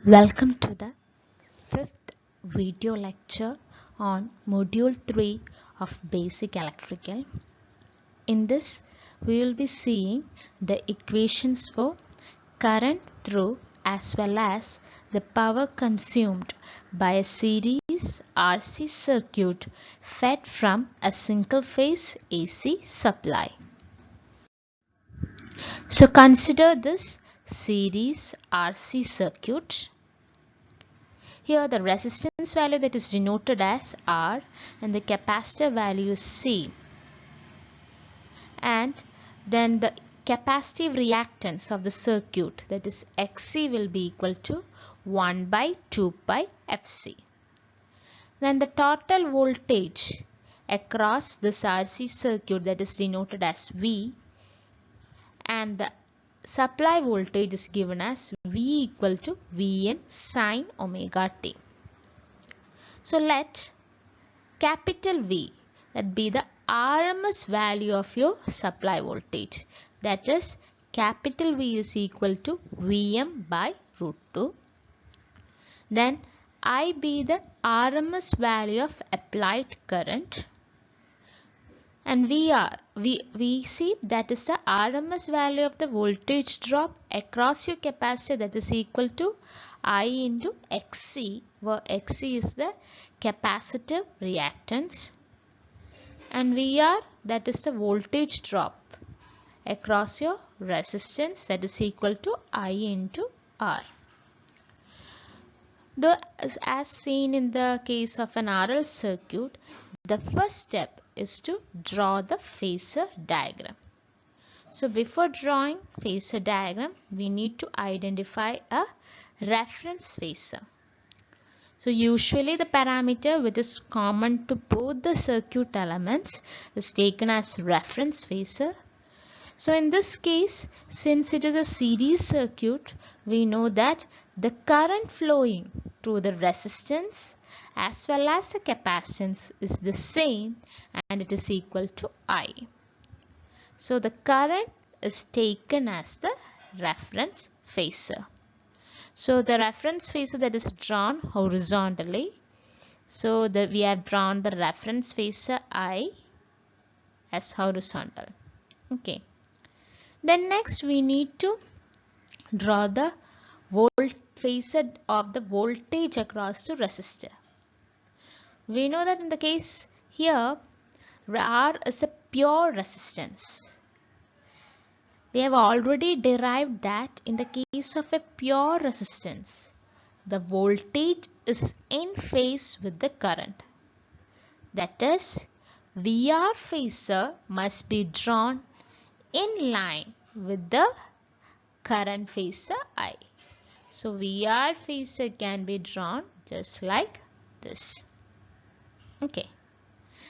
Welcome to the fifth video lecture on Module 3 of Basic Electrical. In this, we will be seeing the equations for current through as well as the power consumed by a series RC circuit fed from a single phase AC supply. So consider this series RC circuit. Here the resistance value that is denoted as R and the capacitor value is C. And then the capacitive reactance of the circuit, that is Xc, will be equal to 1 by 2 pi Fc. Then the total voltage across this RC circuit, that is denoted as V, and the supply voltage is given as V equal to Vn sin omega t. So let capital V, that be the RMS value of your supply voltage, that is capital V is equal to Vm by root 2. Then I be the RMS value of applied current, and Vc, that is the RMS value of the voltage drop across your capacitor, that is equal to I into Xc, where Xc is the capacitive reactance, and Vr, that is the voltage drop across your resistance, that is equal to I into R. As seen in the case of an RL circuit, the first step is to draw the phasor diagram. So before drawing phasor diagram, we need to identify a reference phasor. So usually the parameter which is common to both the circuit elements is taken as reference phasor. So in this case, since it is a series circuit, we know that the current flowing through the resistance as well as the capacitance is the same, and it is equal to I. So the current is taken as the reference phasor. So the reference phasor that is drawn horizontally. So we have drawn the reference phasor I as horizontal. Okay. Then next we need to draw the phasor of the voltage across the resistor. We know that in the case here, R is a pure resistance. We have already derived that in the case of a pure resistance, the voltage is in phase with the current. That is, VR phasor must be drawn in line with the current phasor I. So VR phasor can be drawn just like this. Okay.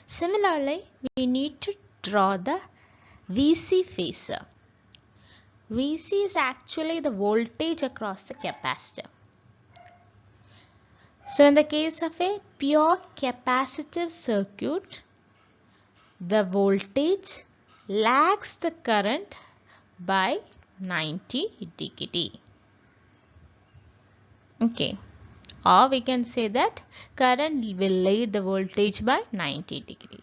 Similarly, we need to draw the VC phasor. VC is actually the voltage across the capacitor. So in the case of a pure capacitive circuit, the voltage lags the current by 90 degree. Okay. Or we can say that current will lead the voltage by 90 degree.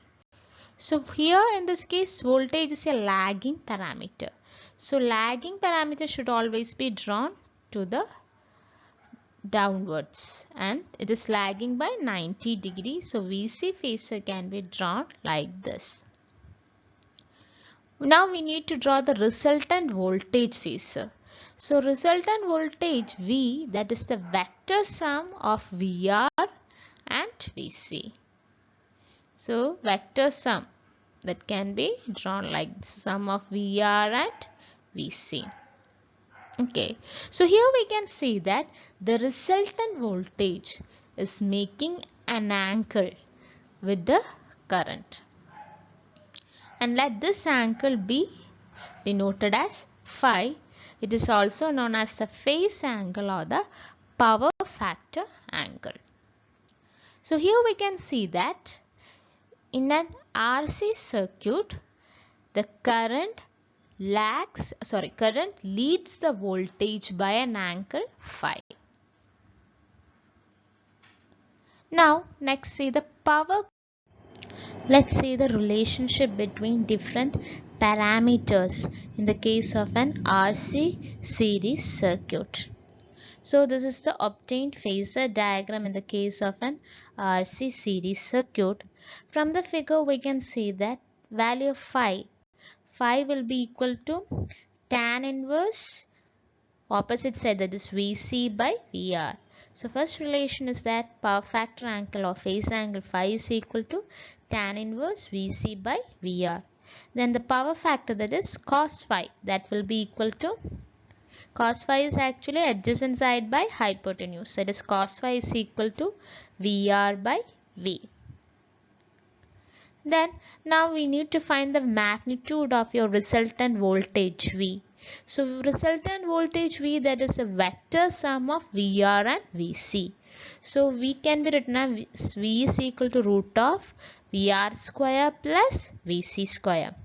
So here in this case, voltage is a lagging parameter. So lagging parameter should always be drawn to the downwards, and it is lagging by 90 degree. So VC phasor can be drawn like this. Now we need to draw the resultant voltage phasor. So resultant voltage V, that is the vector sum of VR and VC. So vector sum that can be drawn like the sum of VR and VC. Okay, so here we can see that the resultant voltage is making an angle with the current. And let this angle be denoted as phi. It is also known as the phase angle or the power factor angle. So here we can see that in an RC circuit, the current leads the voltage by an angle phi. Now next see the power. Let's see the relationship between different parameters in the case of an RC series circuit. So this is the obtained phasor diagram in the case of an RC series circuit. From the figure we can see that value of phi will be equal to tan inverse opposite side, that is VC by VR. So first relation is that power factor angle or phase angle phi is equal to tan inverse VC by VR. Then the power factor, that is cos phi, that will be equal to, cos phi is actually adjacent side by hypotenuse, that is cos phi is equal to VR by V. Then now we need to find the magnitude of your resultant voltage V. So resultant voltage V, that is a vector sum of VR and VC. So V can be written as V is equal to root of VR square plus VC square.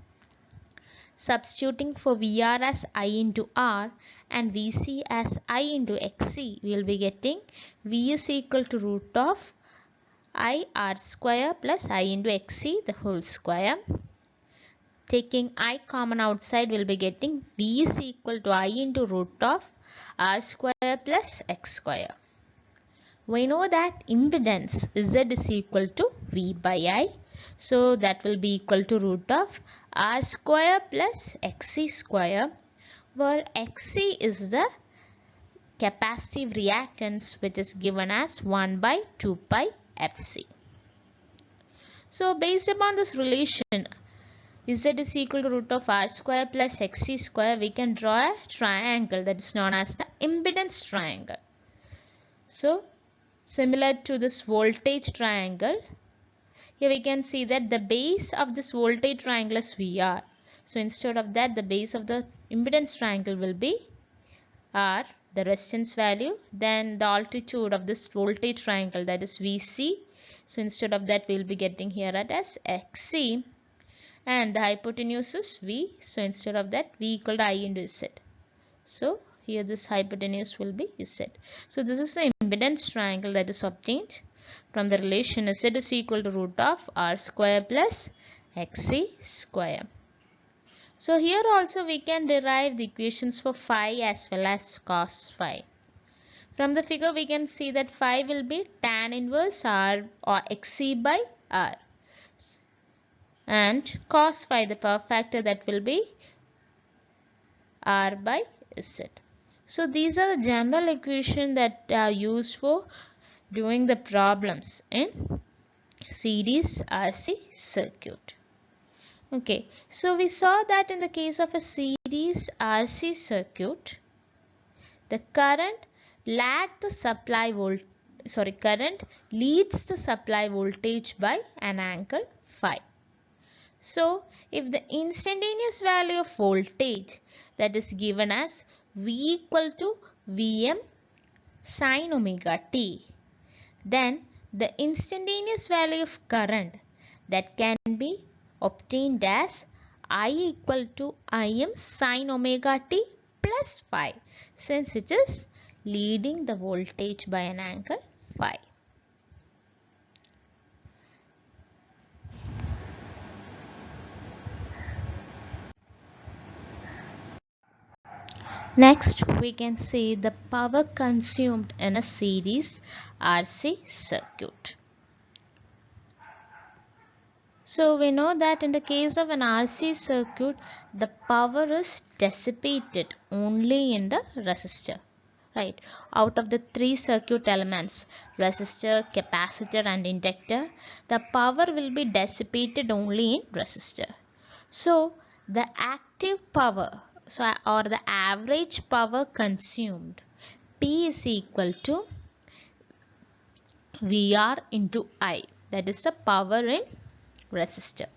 Substituting for VR as I into R and VC as I into XC, we will be getting V is equal to root of I R square plus I into XC the whole square. Taking I common outside, we'll be getting V is equal to I into root of R square plus X square. We know that impedance Z is equal to V by I. So that will be equal to root of R square plus XC square, where XC is the capacitive reactance, which is given as 1 by 2 pi FC. So based upon this relation, Z is equal to root of R square plus XC square, we can draw a triangle that is known as the impedance triangle. So similar to this voltage triangle, here we can see that the base of this voltage triangle is VR. So instead of that, the base of the impedance triangle will be R, the resistance value. Then the altitude of this voltage triangle, that is VC. So instead of that, we will be getting here as XC. And the hypotenuse is V. So instead of that, V equal to I into Z. So here this hypotenuse will be Z. So this is the impedance triangle that is obtained from the relation Z is equal to root of R square plus XC square. So here also we can derive the equations for phi as well as cos phi. From the figure we can see that phi will be tan inverse R or XC by R. And cos phi, the power factor, that will be R by Z. So these are the general equations that are used for doing the problems in series RC circuit. Okay, so we saw that in the case of a series RC circuit, the current leads the supply voltage by an angle phi. So if the instantaneous value of voltage, that is given as V equal to Vm sin omega t, then the instantaneous value of current, that can be obtained as I equal to Im sin omega t plus phi, since it is leading the voltage by an angle phi. Next, we can see the power consumed in a series RC circuit. So we know that in the case of an RC circuit, the power is dissipated only in the resistor. Right, out of the three circuit elements, resistor, capacitor and inductor, the power will be dissipated only in resistor. So the active power, or the average power consumed, P is equal to VR into I, that is the power in resistor.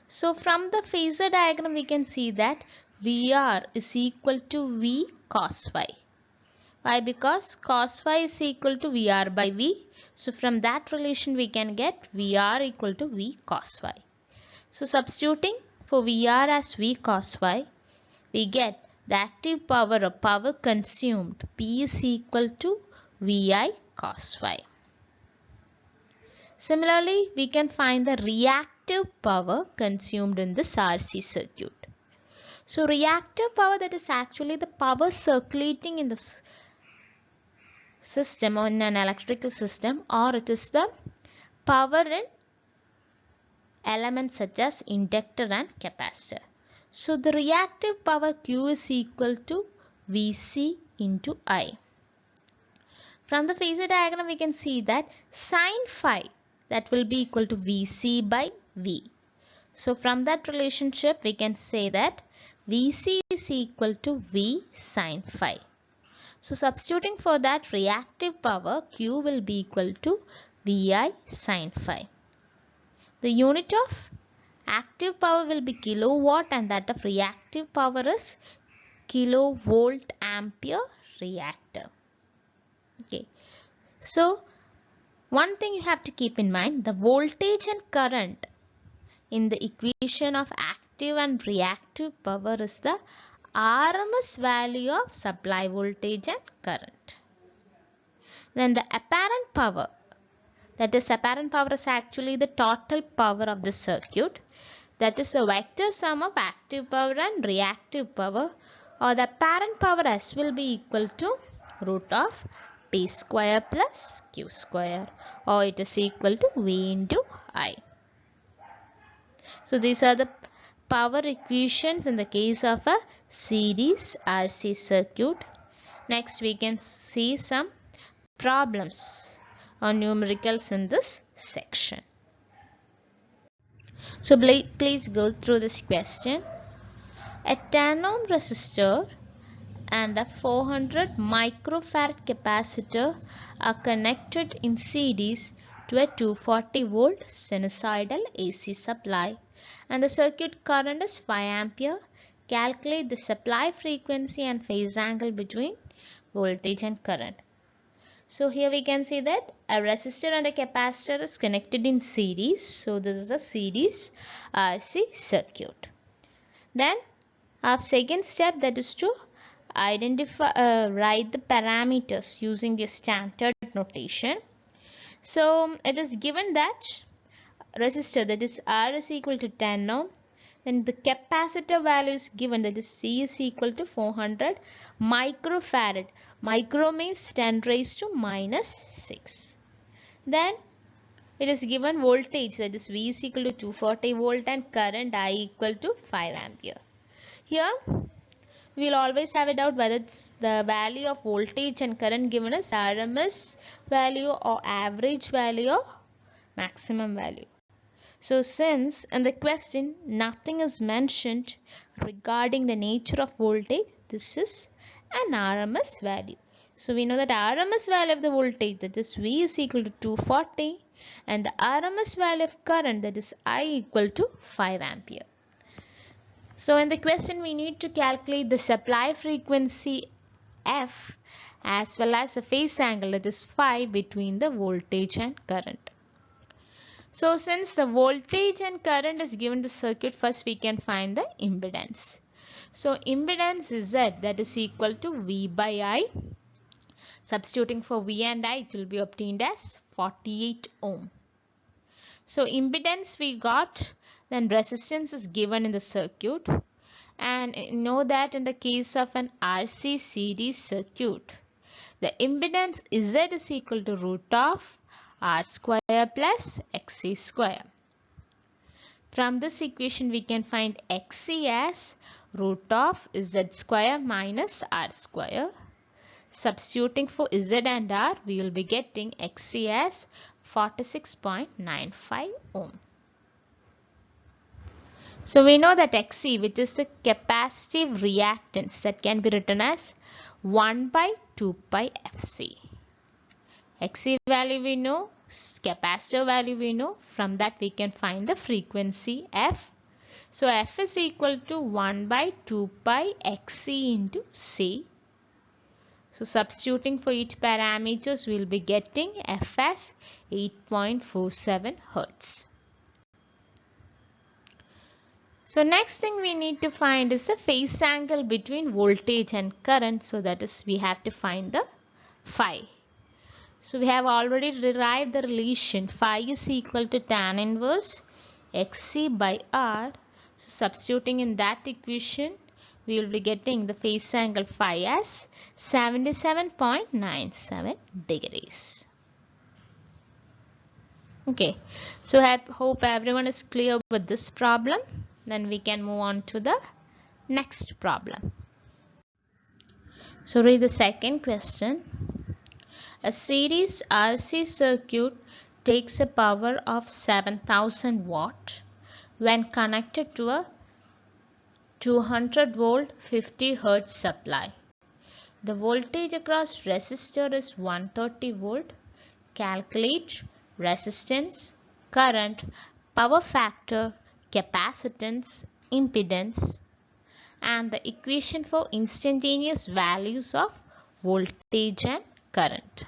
So from the phasor diagram we can see that VR is equal to V cos phi. Why? Because cos phi is equal to VR by V. So from that relation we can get VR equal to V cos phi. So substituting for VR as V cos phi, we get the active power or power consumed, P is equal to VI cos phi. Similarly, we can find the reactive power consumed in this RC circuit. So reactive power, that is actually the power circulating in the system or in an electrical system, or it is the power in elements such as inductor and capacitor. So the reactive power Q is equal to Vc into I. From the phasor diagram we can see that sin phi, that will be equal to Vc by V. So from that relationship we can say that Vc is equal to V sin phi. So substituting for that, reactive power Q will be equal to Vi sin phi. The unit of active power will be kilowatt and that of reactive power is kilovolt ampere reactor. Okay. So one thing you have to keep in mind, the voltage and current in the equation of active and reactive power is the RMS value of supply voltage and current. Then the apparent power, that is apparent power is actually the total power of the circuit, that is the vector sum of active power and reactive power, or the apparent power S will be equal to root of P square plus Q square, or it is equal to V into I. So these are the power equations in the case of a series RC circuit. Next we can see some problems or numericals in this section. So please go through this question. A 10 ohm resistor and a 400 microfarad capacitor are connected in series to a 240 volt sinusoidal AC supply and the circuit current is 5 ampere. Calculate the supply frequency and phase angle between voltage and current. So here we can see that a resistor and a capacitor is connected in series. So this is a series RC circuit. Then our second step, that is to identify, write the parameters using the standard notation. So it is given that resistor, that is R is equal to 10 ohm. Then the capacitor value is given, that is C is equal to 400 microfarad. Micro means 10 raised to minus 6. Then it is given voltage, that is V is equal to 240 volt and current I equal to 5 ampere. Here we will always have a doubt whether it's the value of voltage and current given as RMS value or average value or maximum value. So since in the question nothing is mentioned regarding the nature of voltage, this is an RMS value. So we know that RMS value of the voltage, that is V is equal to 240, and the RMS value of current, that is I equal to 5 ampere. So in the question we need to calculate the supply frequency F as well as the phase angle, that is phi, between the voltage and current. So since the voltage and current is given the circuit, first we can find the impedance. So impedance is Z, that is equal to V by I. Substituting for V and I, it will be obtained as 48 ohm. So impedance we got, then resistance is given in the circuit. And know that in the case of an RC series circuit, the impedance Z is equal to root of R square plus XC square. From this equation we can find XC as root of Z square minus R square. Substituting for Z and R, we will be getting XC as 46.95 ohm. So we know that Xc, which is the capacitive reactance, that can be written as 1 by 2 pi Fc. Xc value we know, capacitor value we know, from that we can find the frequency F. So F is equal to 1 by 2 pi Xc into C. So substituting for each parameters, we will be getting F as 8.47 Hz. So next thing we need to find is the phase angle between voltage and current. So that is, we have to find the phi. So we have already derived the relation phi is equal to tan inverse xc by r. So substituting in that equation, we will be getting the phase angle phi as 77.97 degrees. Okay, so I hope everyone is clear with this problem. Then we can move on to the next problem. So read the second question. A series RC circuit takes a power of 7000 watt when connected to a 200 volt 50 Hz supply. The voltage across resistor is 130 volt. Calculate resistance, current, power factor, capacitance, impedance, and the equation for instantaneous values of voltage and current.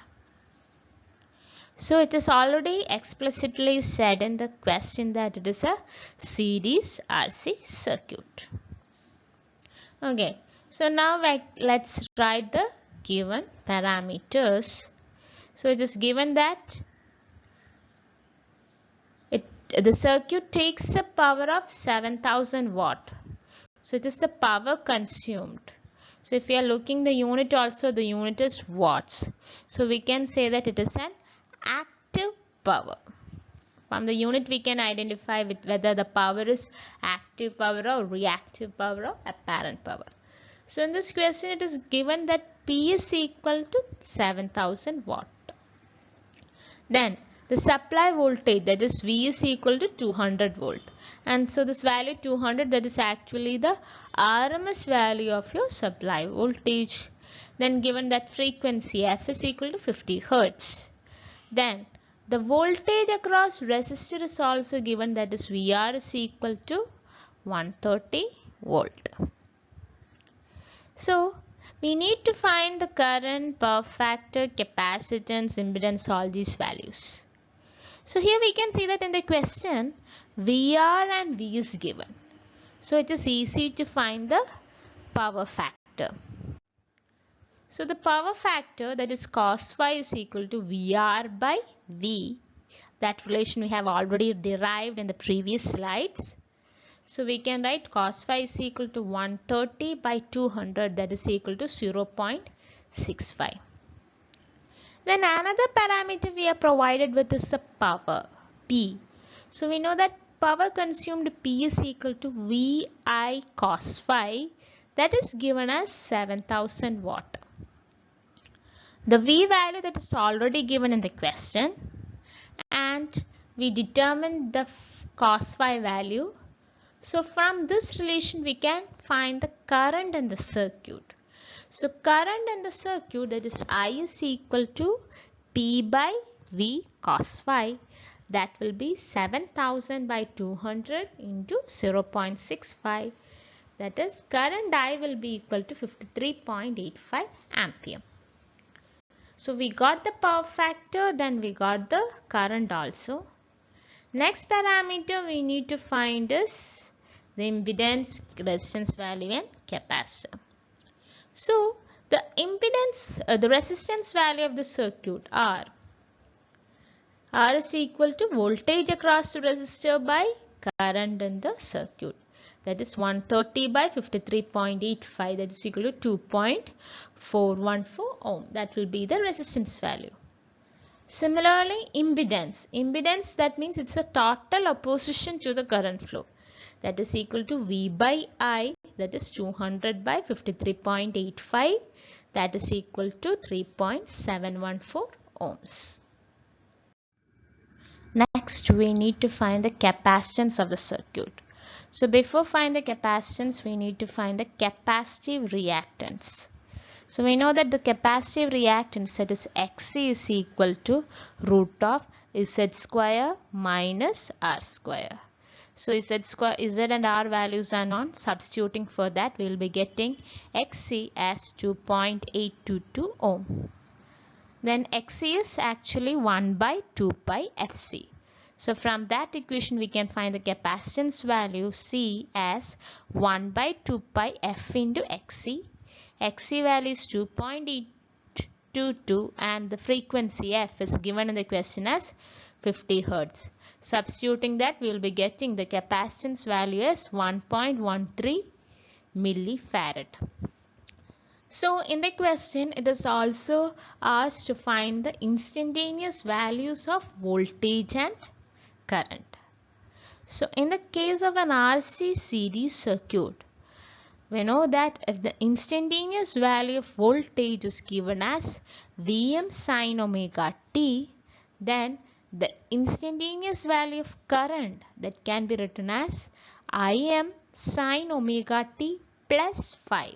So it is already explicitly said in the question that it is a series RC circuit. Okay, so now let's write the given parameters. So it is given that the circuit takes a power of 7000 watt. So it is the power consumed. So if we are looking the unit also, the unit is watts. So we can say that it is an active power. From the unit we can identify with whether the power is active power or reactive power or apparent power. So in this question it is given that P is equal to 7000 watt. Then the supply voltage, that is V, is equal to 200 volt. And so this value 200, that is actually the RMS value of your supply voltage. Then given that frequency F is equal to 50 Hz. Then the voltage across resistor is also given, that is VR is equal to 130 volt. So we need to find the current, power factor, capacitance, impedance, all these values. So here we can see that in the question VR and V is given. So it is easy to find the power factor. So the power factor, that is cos phi is equal to VR by V. That relation we have already derived in the previous slides. So we can write cos phi is equal to 130 by 200, that is equal to 0.65. Then another parameter we are provided with is the power, P. So we know that power consumed P is equal to VI cos phi, that is given as 7000 watt. The V value that is already given in the question, and we determined the cos phi value. So from this relation we can find the current in the circuit. So current in the circuit, that is I is equal to P by V cos phi, that will be 7000 by 200 into 0.65, that is current I will be equal to 53.85 ampere. So we got the power factor, then we got the current also. Next parameter we need to find is the impedance, resistance value and capacitor. So the impedance, the resistance value of the circuit R is equal to voltage across the resistor by current in the circuit. That is 130 by 53.85, that is equal to 2.414 ohm. That will be the resistance value. Similarly, impedance, that means it's a total opposition to the current flow. That is equal to V by I, that is 200 by 53.85, that is equal to 3.714 ohms. Next, we need to find the capacitance of the circuit. So before finding the capacitance, we need to find the capacitive reactance. So we know that the capacitive reactance, that is Xc, is equal to root of Z square minus R square. So Z and R values are known. Substituting for that, we will be getting Xc as 2.822 ohm. Then Xc is actually 1 by 2 pi Fc. So from that equation we can find the capacitance value C as 1 by 2 pi F into Xc. Xc value is 2.822 22 and the frequency f is given in the question as 50 Hz. Substituting that, we will be getting the capacitance value as 1.13 millifarad. So in the question, it is also asked to find the instantaneous values of voltage and current. So in the case of an RC series circuit, we know that if the instantaneous value of voltage is given as Vm sin omega t, then the instantaneous value of current that can be written as Im sin omega t plus phi,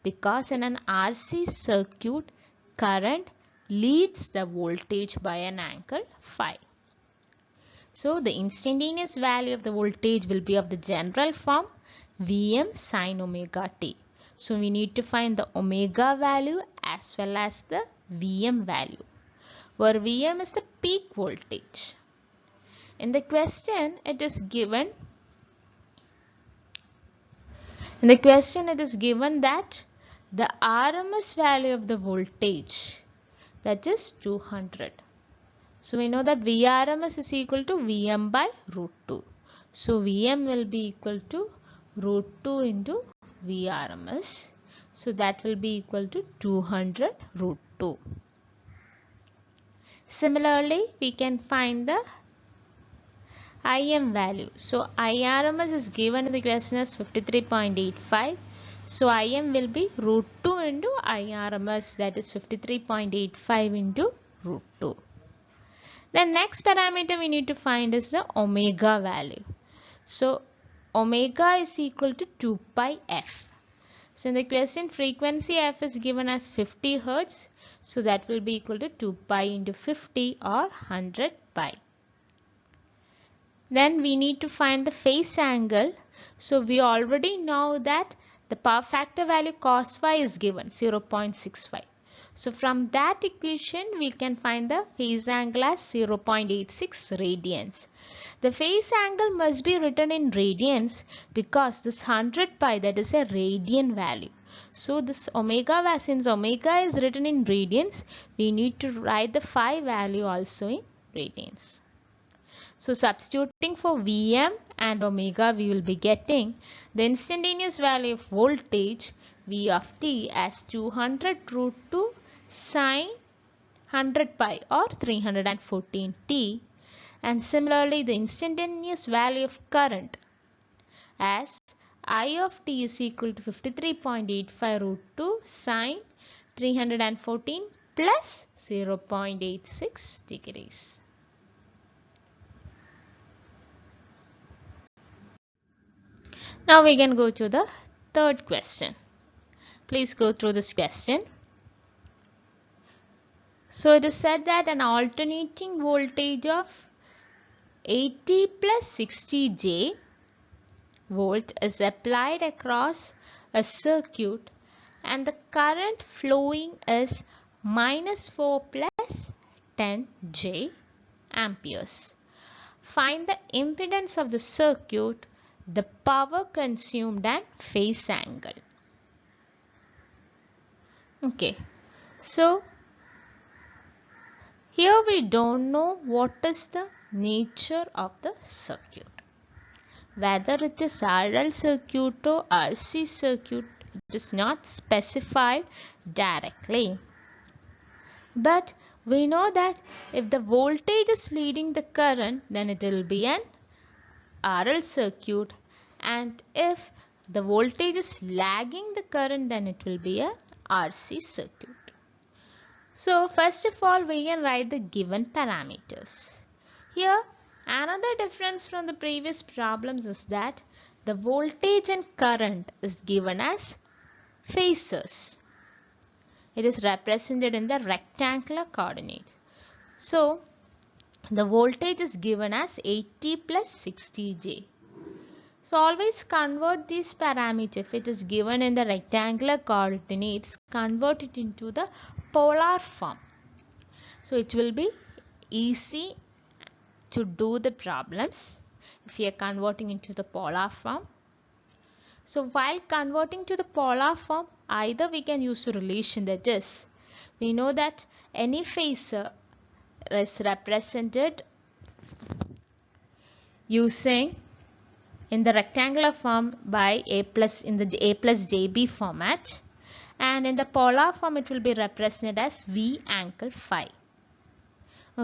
because in an RC circuit, current leads the voltage by an angle phi. So the instantaneous value of the voltage will be of the general form Vm sin omega t. So we need to find the omega value as well as the Vm value, where Vm is the peak voltage. In the question, it is given that the RMS value of the voltage, that is 200. So we know that Vrms is equal to Vm by root 2. So Vm will be equal to root 2 into Vrms. So that will be equal to 200 root 2. Similarly, we can find the Im value. So Irms is given in the question as 53.85. So Im will be root 2 into Irms, that is 53.85 into root 2. The next parameter we need to find is the omega value. So omega is equal to 2 pi f. So in the question, frequency f is given as 50 Hz. So that will be equal to 2 pi into 50 or 100 pi. Then we need to find the phase angle. So we already know that the power factor value cos phi is given 0.65. So from that equation, we can find the phase angle as 0.86 radians. The phase angle must be written in radians because this 100 pi, that is a radian value. So this omega, since omega is written in radians, we need to write the phi value also in radians. So substituting for Vm and omega, we will be getting the instantaneous value of voltage V of t as 200 root 2 sine 100 pi or 314 t, and similarly the instantaneous value of current as I of t is equal to 53.85 root 2 sine 314 plus 0.86 degrees. Now we can go to the third question. Please go through this question. So it is said that an alternating voltage of 80 plus 60 J volt is applied across a circuit and the current flowing is minus 4 plus 10 J amperes. Find the impedance of the circuit, the power consumed and phase angle. Okay, so here we don't know what is the nature of the circuit. Whether it is RL circuit or RC circuit, it is not specified directly. But we know that if the voltage is leading the current, then it will be an RL circuit, and if the voltage is lagging the current, then it will be a RC circuit. So first of all, we can write the given parameters. Here another difference from the previous problems is that the voltage and current is given as phasors. It is represented in the rectangular coordinates. So the voltage is given as 80 plus 60 J. So always convert these parameters. If it is given in the rectangular coordinates, convert it into the polar form. So it will be easy to do the problems if you are converting into the polar form. So while converting to the polar form, either we can use a relation, that is, we know that any phasor is represented using in the rectangular form by a plus jb format, and in the polar form it will be represented as v angle phi.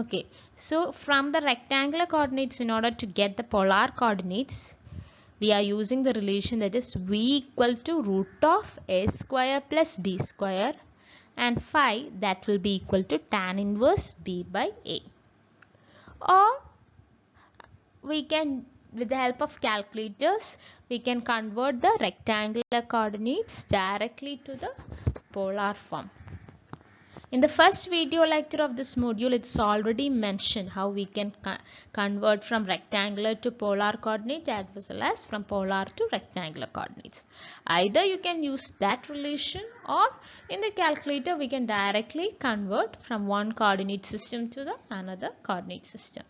Okay, so from the rectangular coordinates, in order to get the polar coordinates, we are using the relation that is v equal to root of a square plus b square, and phi that will be equal to tan inverse b by a. Or we can, with the help of calculators, we can convert the rectangular coordinates directly to the polar form. In the first video lecture of this module, it's already mentioned how we can convert from rectangular to polar coordinate as well as from polar to rectangular coordinates. Either you can use that relation, or in the calculator we can directly convert from one coordinate system to the another coordinate system.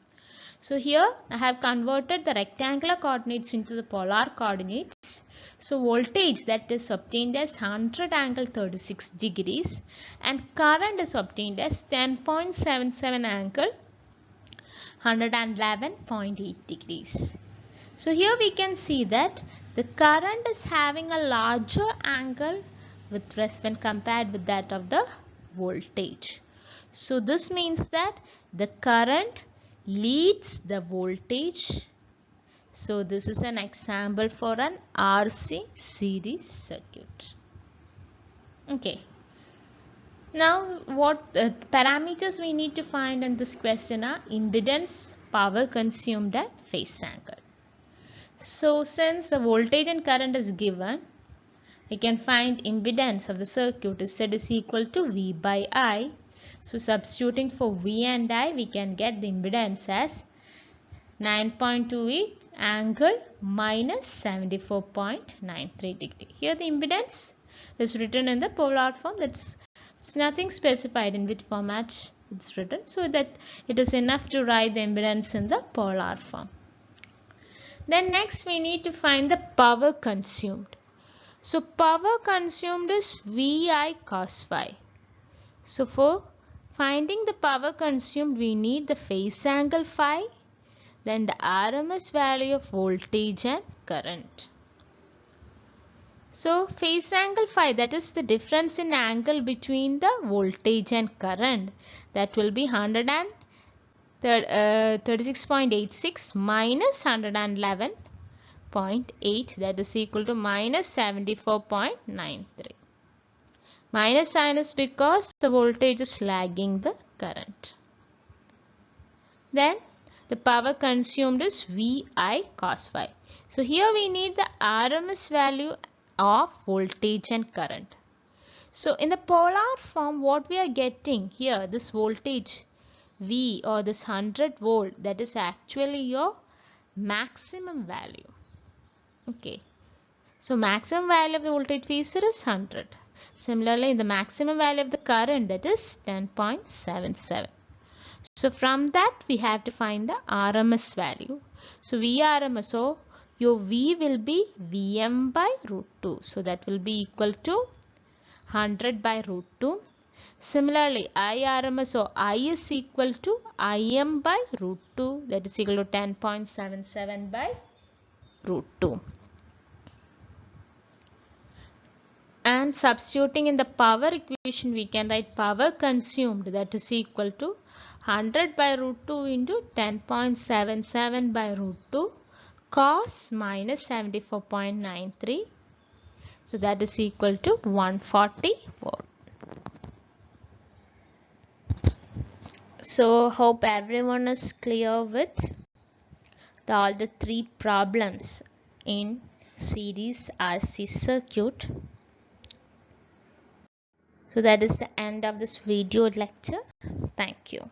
So here I have converted the rectangular coordinates into the polar coordinates. So voltage that is obtained as 100 angle 36 degrees and current is obtained as 10.77 angle 111.8 degrees. So here we can see that the current is having a larger angle when compared with that of the voltage. So this means that the current leads the voltage. So this is an example for an RC series circuit. Okay. Now what parameters we need to find in this question are impedance, power consumed and phase angle. So since the voltage and current is given, we can find impedance of the circuit is said is equal to V by I. So substituting for V and I, we can get the impedance as 9.28 angle minus 74.93 degree. Here the impedance is written in the polar form. It's nothing specified in which format it's written, so that it is enough to write the impedance in the polar form. Then next we need to find the power consumed. So power consumed is VI cos phi. So for finding the power consumed, we need the phase angle phi, then the RMS value of voltage and current. So phase angle phi, that is the difference in angle between the voltage and current, that will be 136.86 minus 111.8, that is equal to minus 74.93. Minus sign is because the voltage is lagging the current. Then the power consumed is VI cos phi. So here we need the RMS value of voltage and current. So in the polar form, what we are getting here, this voltage V or this 100 volt, that is actually your maximum value. Okay. So maximum value of the voltage phasor is 100. Similarly, the maximum value of the current, that is 10.77. So from that we have to find the RMS value. So VRMS, so your V will be Vm by root 2. So that will be equal to 100 by root 2. Similarly, IRMS, so I is equal to Im by root 2. That is equal to 10.77 by root 2. And substituting in the power equation, we can write power consumed, that is equal to 100 by root 2 into 10.77 by root 2 cos minus 74.93. So that is equal to 140 volt. So hope everyone is clear with all the three problems in series RC circuit. So that is the end of this video lecture. Thank you.